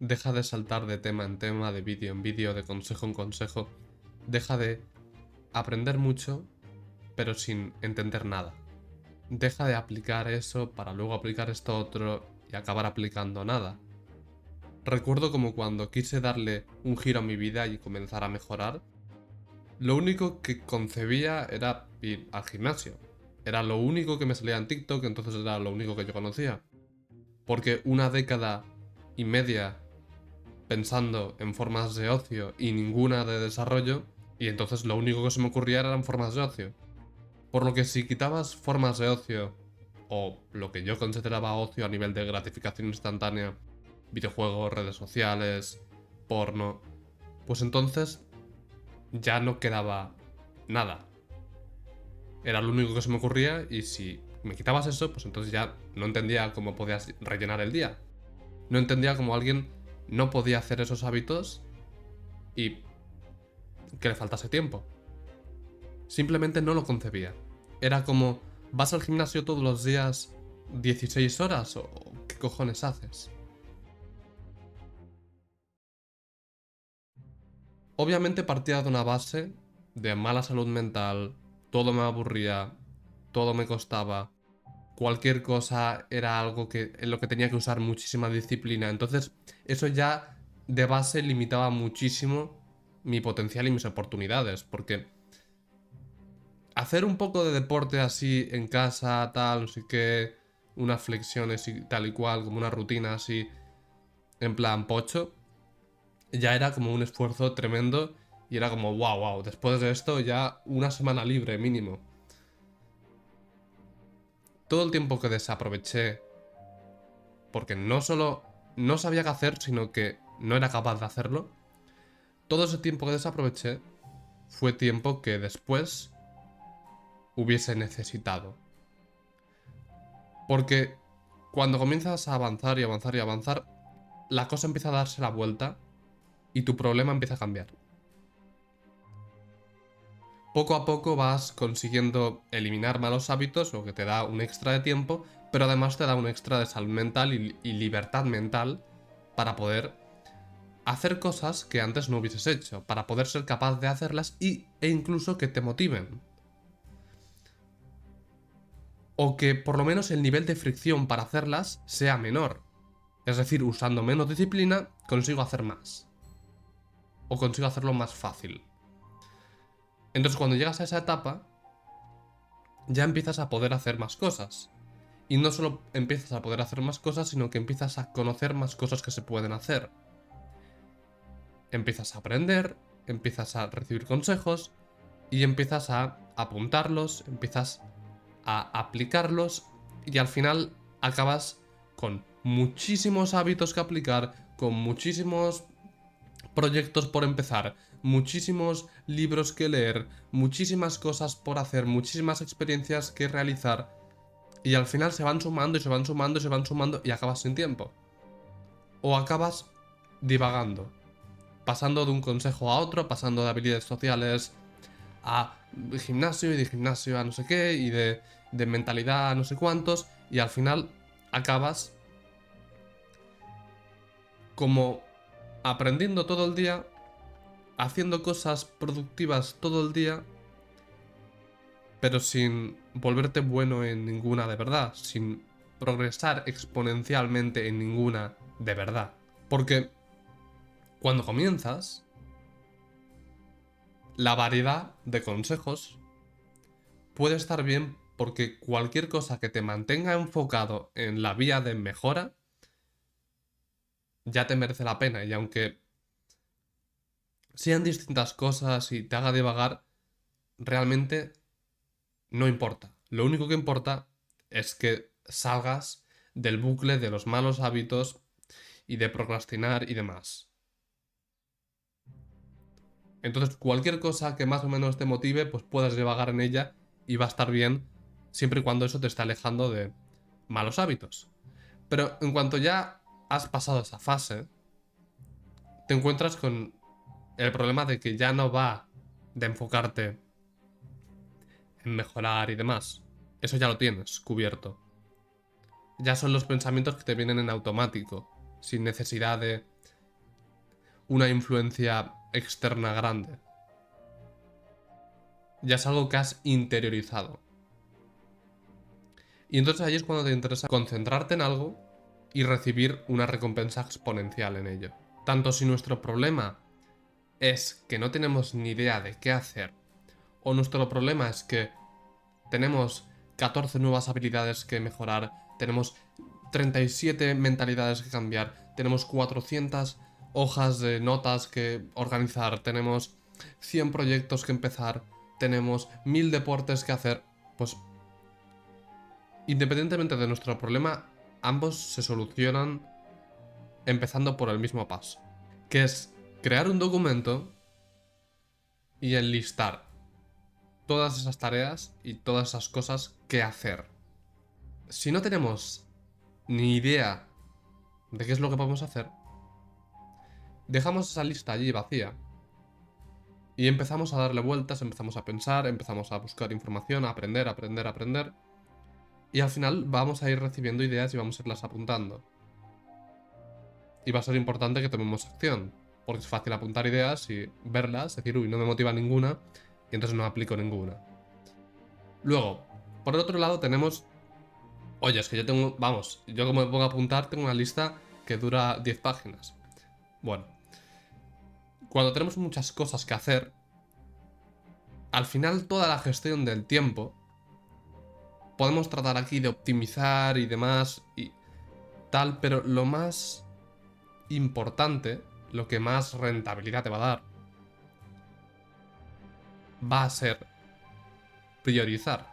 Deja de saltar de tema en tema, de vídeo en vídeo, de consejo en consejo. Deja de aprender mucho, pero sin entender nada. Deja de aplicar eso para luego aplicar esto otro y acabar aplicando nada. Recuerdo como cuando quise darle un giro a mi vida y comenzar a mejorar, lo único que concebía era ir al gimnasio. Era lo único que me salía en TikTok, entonces era lo único que yo conocía. Porque una década y media pensando en formas de ocio y ninguna de desarrollo, y entonces lo único que se me ocurría eran formas de ocio. Por lo que si quitabas formas de ocio, o lo que yo consideraba ocio a nivel de gratificación instantánea, videojuegos, redes sociales, porno, pues entonces ya no quedaba nada. Era lo único que se me ocurría y si me quitabas eso, pues entonces ya no entendía cómo podías rellenar el día. No entendía cómo alguien no podía hacer esos hábitos y que le faltase tiempo. Simplemente no lo concebía. Era como, ¿vas al gimnasio todos los días 16 horas o qué cojones haces? Obviamente partía de una base de mala salud mental, todo me aburría, todo me costaba, cualquier cosa era algo que, en lo que tenía que usar muchísima disciplina. Entonces, eso ya de base limitaba muchísimo mi potencial y mis oportunidades, porque hacer un poco de deporte así en casa, tal, no sé qué, unas flexiones y tal y cual, como una rutina así, en plan pocho, ya era como un esfuerzo tremendo y era como, wow, wow, después de esto ya una semana libre mínimo. Todo el tiempo que desaproveché, porque no solo no sabía qué hacer, sino que no era capaz de hacerlo, todo ese tiempo que desaproveché fue tiempo que después hubiese necesitado. Porque cuando comienzas a avanzar y avanzar y avanzar, la cosa empieza a darse la vuelta y tu problema empieza a cambiar. Poco a poco vas consiguiendo eliminar malos hábitos, lo que te da un extra de tiempo, pero además te da un extra de salud mental y libertad mental para poder hacer cosas que antes no hubieses hecho, para poder ser capaz de hacerlas e incluso que te motiven. O que por lo menos el nivel de fricción para hacerlas sea menor. Es decir, usando menos disciplina, consigo hacer más. O consigo hacerlo más fácil. Entonces cuando llegas a esa etapa, ya empiezas a poder hacer más cosas. Y no solo empiezas a poder hacer más cosas, sino que empiezas a conocer más cosas que se pueden hacer. Empiezas a aprender, empiezas a recibir consejos y empiezas a apuntarlos, empiezas a aplicarlos y al final acabas con muchísimos hábitos que aplicar, con muchísimos proyectos por empezar, muchísimos libros que leer, muchísimas cosas por hacer, muchísimas experiencias que realizar y al final se van sumando y se van sumando y se van sumando y acabas sin tiempo. O acabas divagando, pasando de un consejo a otro, pasando de habilidades sociales a gimnasio y de gimnasio a no sé qué y de mentalidad a no sé cuántos y al final acabas como aprendiendo todo el día, haciendo cosas productivas todo el día, pero sin volverte bueno en ninguna de verdad, sin progresar exponencialmente en ninguna de verdad. Porque cuando comienzas, la variedad de consejos puede estar bien porque cualquier cosa que te mantenga enfocado en la vía de mejora ya te merece la pena. Y aunque sean distintas cosas y te haga divagar, realmente no importa. Lo único que importa es que salgas del bucle de los malos hábitos y de procrastinar y demás. Entonces, cualquier cosa que más o menos te motive, pues puedes divagar en ella y va a estar bien siempre y cuando eso te esté alejando de malos hábitos. Pero en cuanto ya has pasado esa fase, te encuentras con el problema de que ya no va de enfocarte en mejorar y demás. Eso ya lo tienes cubierto. Ya son los pensamientos que te vienen en automático, sin necesidad de una influencia externa grande. Ya es algo que has interiorizado. Y entonces ahí es cuando te interesa concentrarte en algo y recibir una recompensa exponencial en ello. Tanto si nuestro problema es que no tenemos ni idea de qué hacer, o nuestro problema es que tenemos 14 nuevas habilidades que mejorar, tenemos 37 mentalidades que cambiar, tenemos 400 hojas de notas que organizar, tenemos 100 proyectos que empezar, tenemos 1000 deportes que hacer, pues independientemente de nuestro problema, ambos se solucionan empezando por el mismo paso, que es crear un documento y enlistar todas esas tareas y todas esas cosas que hacer. Si no tenemos ni idea de qué es lo que podemos hacer, dejamos esa lista allí vacía y empezamos a darle vueltas, empezamos a pensar, empezamos a buscar información, a aprender, aprender, aprender, y al final vamos a ir recibiendo ideas y vamos a irlas apuntando. Y va a ser importante que tomemos acción, porque es fácil apuntar ideas y verlas, decir, uy, no me motiva ninguna, y entonces no aplico ninguna. Luego, por el otro lado tenemos, oye, es que yo tengo, vamos, yo como me pongo a apuntar tengo una lista que dura 10 páginas. Bueno, cuando tenemos muchas cosas que hacer, al final toda la gestión del tiempo, podemos tratar aquí de optimizar y demás y tal, pero lo más importante, lo que más rentabilidad te va a dar, va a ser priorizar.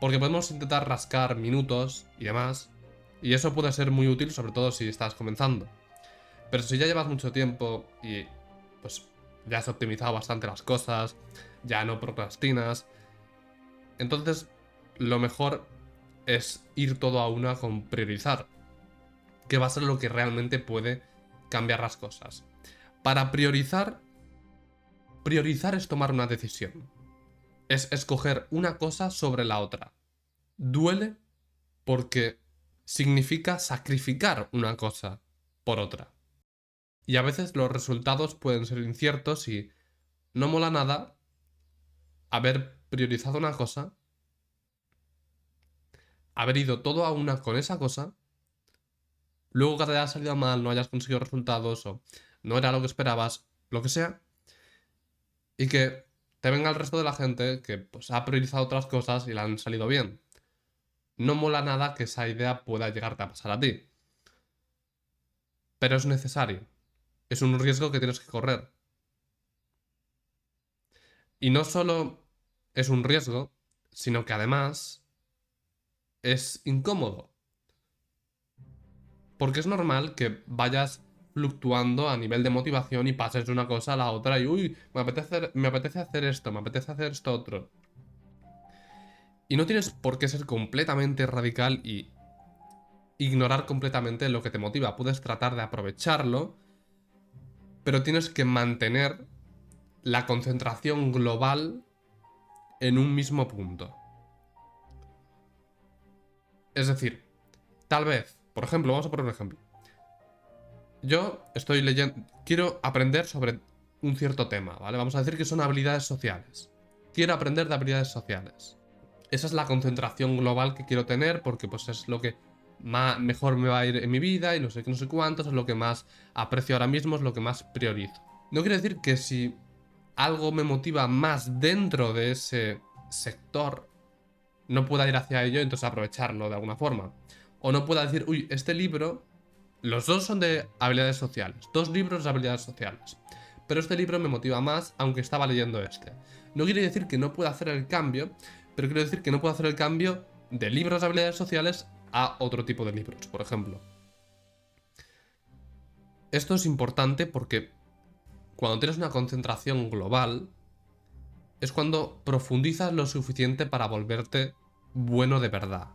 Porque podemos intentar rascar minutos y demás, y eso puede ser muy útil, sobre todo si estás comenzando. Pero si ya llevas mucho tiempo y pues ya has optimizado bastante las cosas, ya no procrastinas, entonces lo mejor es ir todo a una con priorizar, que va a ser lo que realmente puede cambiar las cosas. Para priorizar es tomar una decisión. Es escoger una cosa sobre la otra. Duele porque significa sacrificar una cosa por otra. Y a veces los resultados pueden ser inciertos y no mola nada haber priorizado una cosa, haber ido todo a una con esa cosa, luego que te haya salido mal, no hayas conseguido resultados o no era lo que esperabas, lo que sea, y que te venga el resto de la gente que pues ha priorizado otras cosas y le han salido bien. No mola nada que esa idea pueda llegarte a pasar a ti. Pero es necesario. Es un riesgo que tienes que correr. Y no solo es un riesgo, sino que además es incómodo. Porque es normal que vayas fluctuando a nivel de motivación y pases de una cosa a la otra y uy, me apetece hacer esto, me apetece hacer esto otro. Y no tienes por qué ser completamente radical y ignorar completamente lo que te motiva. Puedes tratar de aprovecharlo, pero tienes que mantener la concentración global en un mismo punto. Es decir, tal vez, por ejemplo, vamos a poner un ejemplo. Yo estoy leyendo, quiero aprender sobre un cierto tema, ¿vale? Vamos a decir que son habilidades sociales. Quiero aprender de habilidades sociales. Esa es la concentración global que quiero tener porque pues es lo que mejor me va a ir en mi vida y no sé qué, no sé cuántos, es lo que más aprecio ahora mismo, es lo que más priorizo. No quiere decir que si algo me motiva más dentro de ese sector, no pueda ir hacia ello y entonces aprovecharlo de alguna forma. O no pueda decir, uy, este libro, los dos son de habilidades sociales, dos libros de habilidades sociales, pero este libro me motiva más aunque estaba leyendo este. No quiere decir que no pueda hacer el cambio, pero quiero decir que no puedo hacer el cambio de libros de habilidades sociales a otro tipo de libros, por ejemplo. Esto es importante porque cuando tienes una concentración global, es cuando profundizas lo suficiente para volverte bueno de verdad.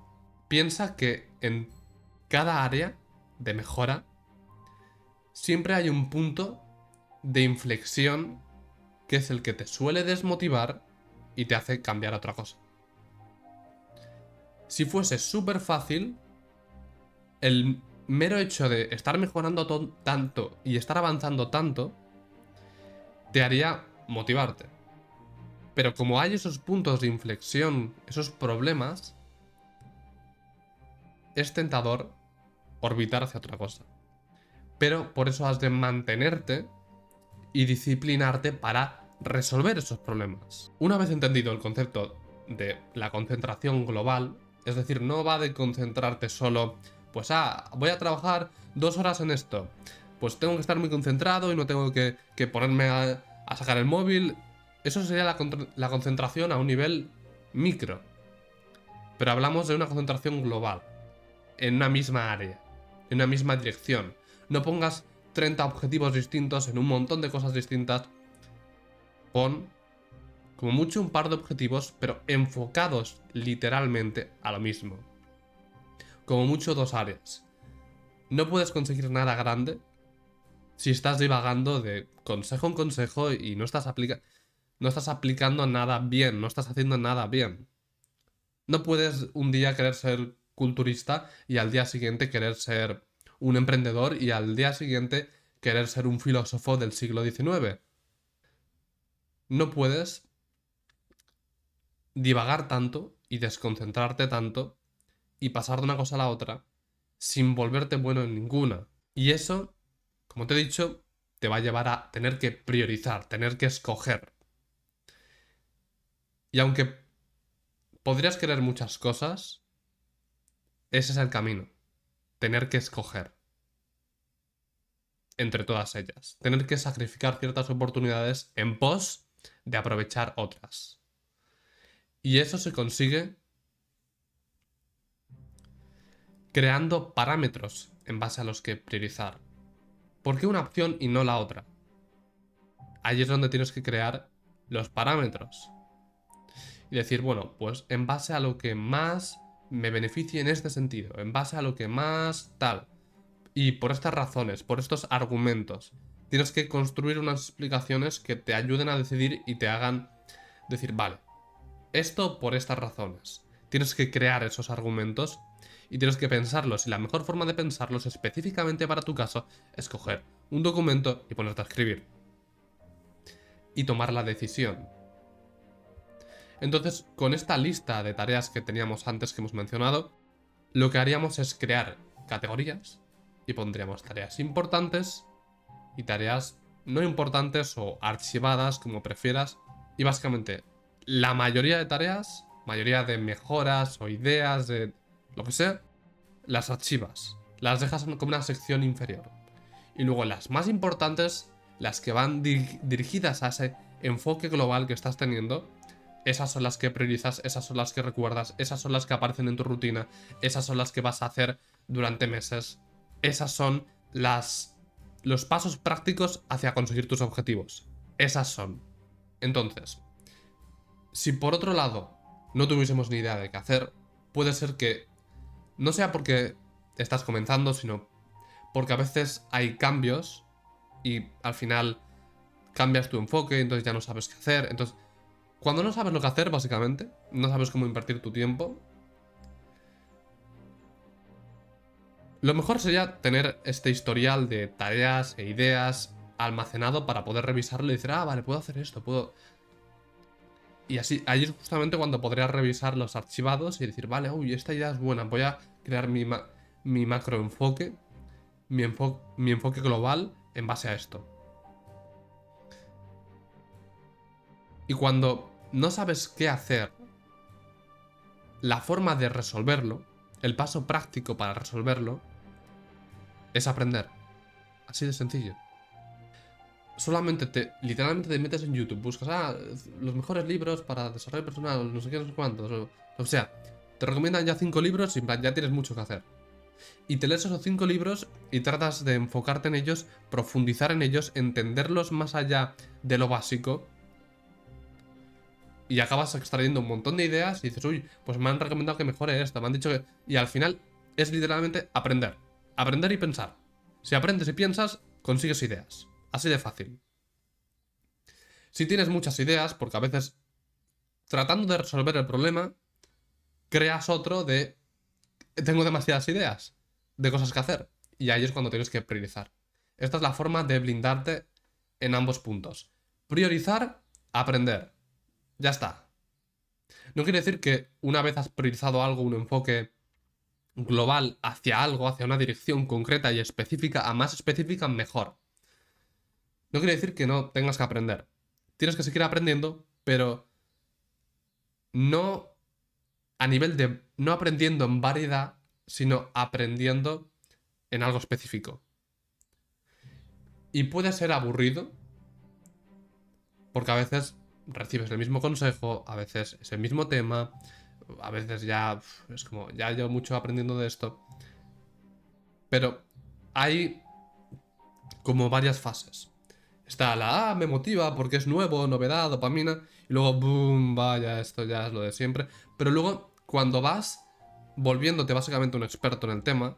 Piensa que en cada área de mejora siempre hay un punto de inflexión que es el que te suele desmotivar y te hace cambiar a otra cosa. Si fuese súper fácil, el mero hecho de estar mejorando tanto y estar avanzando tanto, te haría motivarte. Pero como hay esos puntos de inflexión, esos problemas, es tentador orbitar hacia otra cosa. Pero por eso has de mantenerte y disciplinarte para resolver esos problemas. Una vez entendido el concepto de la concentración global, es decir, no va de concentrarte solo, pues voy a trabajar 2 horas en esto, pues tengo que estar muy concentrado y no tengo que ponerme a sacar el móvil. Eso sería la concentración a un nivel micro. Pero hablamos de una concentración global, en una misma área, en una misma dirección. No pongas 30 objetivos distintos en un montón de cosas distintas. Pon como mucho un par de objetivos, pero enfocados literalmente a lo mismo. Como mucho 2 áreas. No puedes conseguir nada grande si estás divagando de consejo en consejo y no estás aplicando nada bien, no estás haciendo nada bien. No puedes un día querer ser culturista y al día siguiente querer ser un emprendedor y al día siguiente querer ser un filósofo del siglo XIX. No puedes divagar tanto y desconcentrarte tanto y pasar de una cosa a la otra sin volverte bueno en ninguna. Y eso, como te he dicho, te va a llevar a tener que priorizar, tener que escoger. Y aunque podrías querer muchas cosas, ese es el camino. Tener que escoger entre todas ellas. Tener que sacrificar ciertas oportunidades en pos de aprovechar otras. Y eso se consigue creando parámetros en base a los que priorizar. ¿Por qué una opción y no la otra? Ahí es donde tienes que crear los parámetros. Y decir, bueno, pues en base a lo que más me beneficie en este sentido, en base a lo que más tal. Y por estas razones, por estos argumentos, tienes que construir unas explicaciones que te ayuden a decidir y te hagan decir, vale, esto por estas razones. Tienes que crear esos argumentos y tienes que pensarlos. Y la mejor forma de pensarlos específicamente para tu caso es coger un documento y ponerte a escribir. Y tomar la decisión. Entonces, con esta lista de tareas que teníamos antes que hemos mencionado, lo que haríamos es crear categorías y pondríamos tareas importantes y tareas no importantes o archivadas, como prefieras. Y básicamente, la mayoría de tareas, mayoría de mejoras o ideas, de lo que sea, las archivas. Las dejas como una sección inferior. Y luego las más importantes, las que van dirigidas a ese enfoque global que estás teniendo, esas son las que priorizas, esas son las que recuerdas, esas son las que aparecen en tu rutina, esas son las que vas a hacer durante meses. Esas son los pasos prácticos hacia conseguir tus objetivos. Esas son. Entonces, si por otro lado no tuviésemos ni idea de qué hacer, puede ser que no sea porque estás comenzando, sino porque a veces hay cambios y al final cambias tu enfoque, entonces ya no sabes qué hacer. Entonces, cuando no sabes lo que hacer, básicamente, no sabes cómo invertir tu tiempo, lo mejor sería tener este historial de tareas e ideas almacenado para poder revisarlo y decir, ah, vale, puedo hacer esto, puedo... Y así, ahí es justamente cuando podrías revisar los archivados y decir, vale, uy, esta idea es buena, voy a crear mi macro enfoque, mi enfoque global en base a esto. Y cuando no sabes qué hacer, la forma de resolverlo, el paso práctico para resolverlo, es aprender. Así de sencillo. Solamente literalmente te metes en YouTube, buscas los mejores libros para desarrollo personal, no sé qué, no sé cuántos. O sea, te recomiendan ya 5 libros y en plan, ya tienes mucho que hacer. Y te lees esos 5 libros y tratas de enfocarte en ellos, profundizar en ellos, entenderlos más allá de lo básico. Y acabas extrayendo un montón de ideas y dices, uy, pues me han recomendado que mejore esto, me han dicho que... Y al final es literalmente aprender. Aprender y pensar. Si aprendes y piensas, consigues ideas. Así de fácil. Si tienes muchas ideas, porque a veces tratando de resolver el problema, creas otro de... Tengo demasiadas ideas de cosas que hacer. y ahí es cuando tienes que priorizar. Esta es la forma de blindarte en ambos puntos. Priorizar, aprender. Ya está. No quiere decir que una vez has priorizado algo, un enfoque global hacia algo, hacia una dirección concreta y específica, a más específica, mejor. No quiere decir que no tengas que aprender. Tienes que seguir aprendiendo, pero no a nivel de no aprendiendo en variedad, sino aprendiendo en algo específico. Y puede ser aburrido, porque a veces recibes el mismo consejo, a veces es el mismo tema, a veces ya es como, ya llevo mucho aprendiendo de esto. Pero hay como varias fases. Está la me motiva porque es nuevo, novedad, dopamina, y luego boom, vaya, esto ya es lo de siempre. Pero luego, cuando vas volviéndote básicamente un experto en el tema,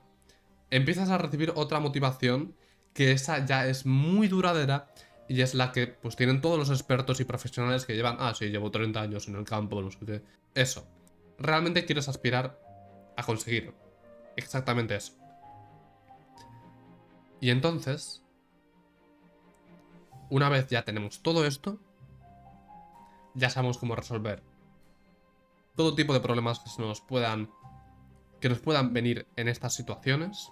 empiezas a recibir otra motivación que esa ya es muy duradera y es la que pues tienen todos los expertos y profesionales que llevan, sí, llevo 30 años en el campo, no sé qué. Eso. Realmente quieres aspirar a conseguir exactamente eso. Y entonces, una vez ya tenemos todo esto, ya sabemos cómo resolver todo tipo de problemas que nos puedan venir en estas situaciones.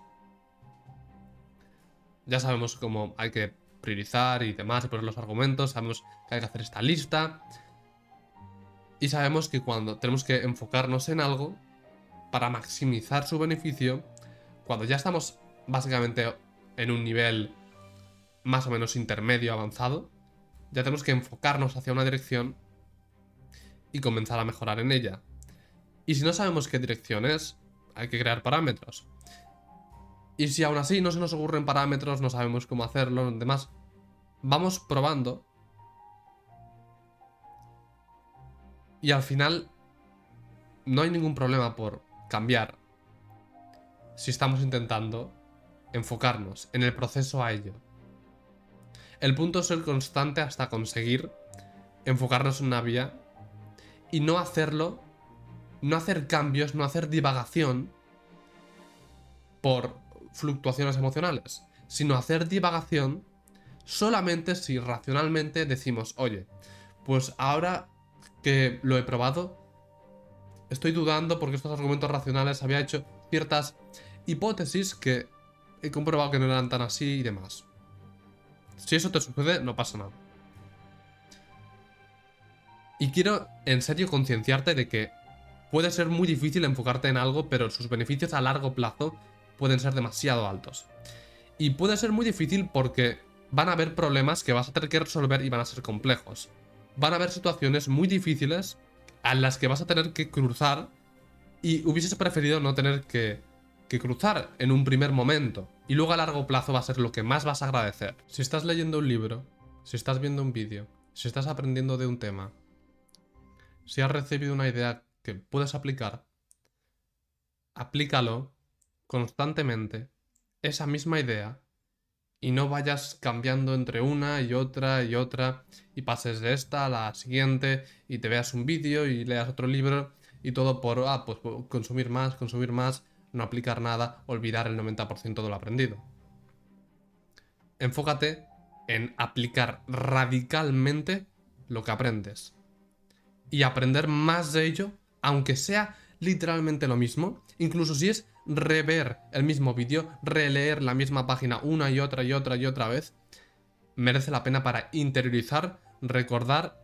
Ya sabemos cómo hay que priorizar y demás, y poner los argumentos, sabemos que hay que hacer esta lista. Y sabemos que cuando tenemos que enfocarnos en algo para maximizar su beneficio, cuando ya estamos básicamente en un nivel más o menos intermedio avanzado, ya tenemos que enfocarnos hacia una dirección y comenzar a mejorar en ella. Y si no sabemos qué dirección es, hay que crear parámetros. Y si aún así no se nos ocurren parámetros, no sabemos cómo hacerlo, demás, vamos probando. Y al final no hay ningún problema por cambiar si estamos intentando enfocarnos en el proceso a ello. El punto es ser constante hasta conseguir enfocarnos en una vía y no hacerlo, no hacer cambios, no hacer divagación por fluctuaciones emocionales, sino hacer divagación solamente si racionalmente decimos, oye, pues ahora que lo he probado, estoy dudando porque estos argumentos racionales había hecho ciertas hipótesis que he comprobado que no eran tan así y demás. Si eso te sucede, no pasa nada. Y quiero en serio concienciarte de que puede ser muy difícil enfocarte en algo, pero sus beneficios a largo plazo pueden ser demasiado altos. Y puede ser muy difícil porque van a haber problemas que vas a tener que resolver y van a ser complejos. Van a haber situaciones muy difíciles a las que vas a tener que cruzar y hubieses preferido no tener que cruzar en un primer momento. Y luego a largo plazo va a ser lo que más vas a agradecer. Si estás leyendo un libro, si estás viendo un vídeo, si estás aprendiendo de un tema, si has recibido una idea que puedes aplicar, aplícalo constantemente, esa misma idea, y no vayas cambiando entre una y otra y pases de esta a la siguiente y te veas un vídeo y leas otro libro y todo por pues consumir más, no aplicar nada, olvidar el 90% de lo aprendido. Enfócate en aplicar radicalmente lo que aprendes y aprender más de ello, aunque sea literalmente lo mismo, incluso si es rever el mismo vídeo, releer la misma página una y otra vez, merece la pena para interiorizar, recordar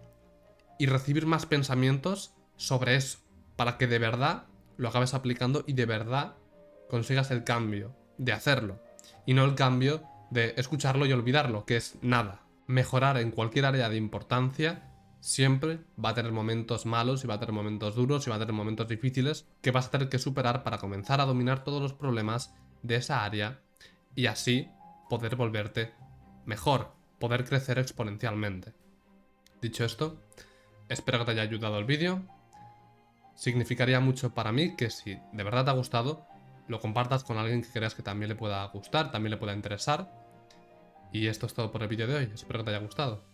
y recibir más pensamientos sobre eso, para que de verdad lo acabes aplicando y de verdad consigas el cambio de hacerlo, y no el cambio de escucharlo y olvidarlo, que es nada. Mejorar en cualquier área de importancia siempre va a tener momentos malos y va a tener momentos duros y va a tener momentos difíciles que vas a tener que superar para comenzar a dominar todos los problemas de esa área y así poder volverte mejor, poder crecer exponencialmente. Dicho esto, espero que te haya ayudado el vídeo. Significaría mucho para mí que si de verdad te ha gustado, lo compartas con alguien que creas que también le pueda gustar, también le pueda interesar. Y esto es todo por el vídeo de hoy, espero que te haya gustado.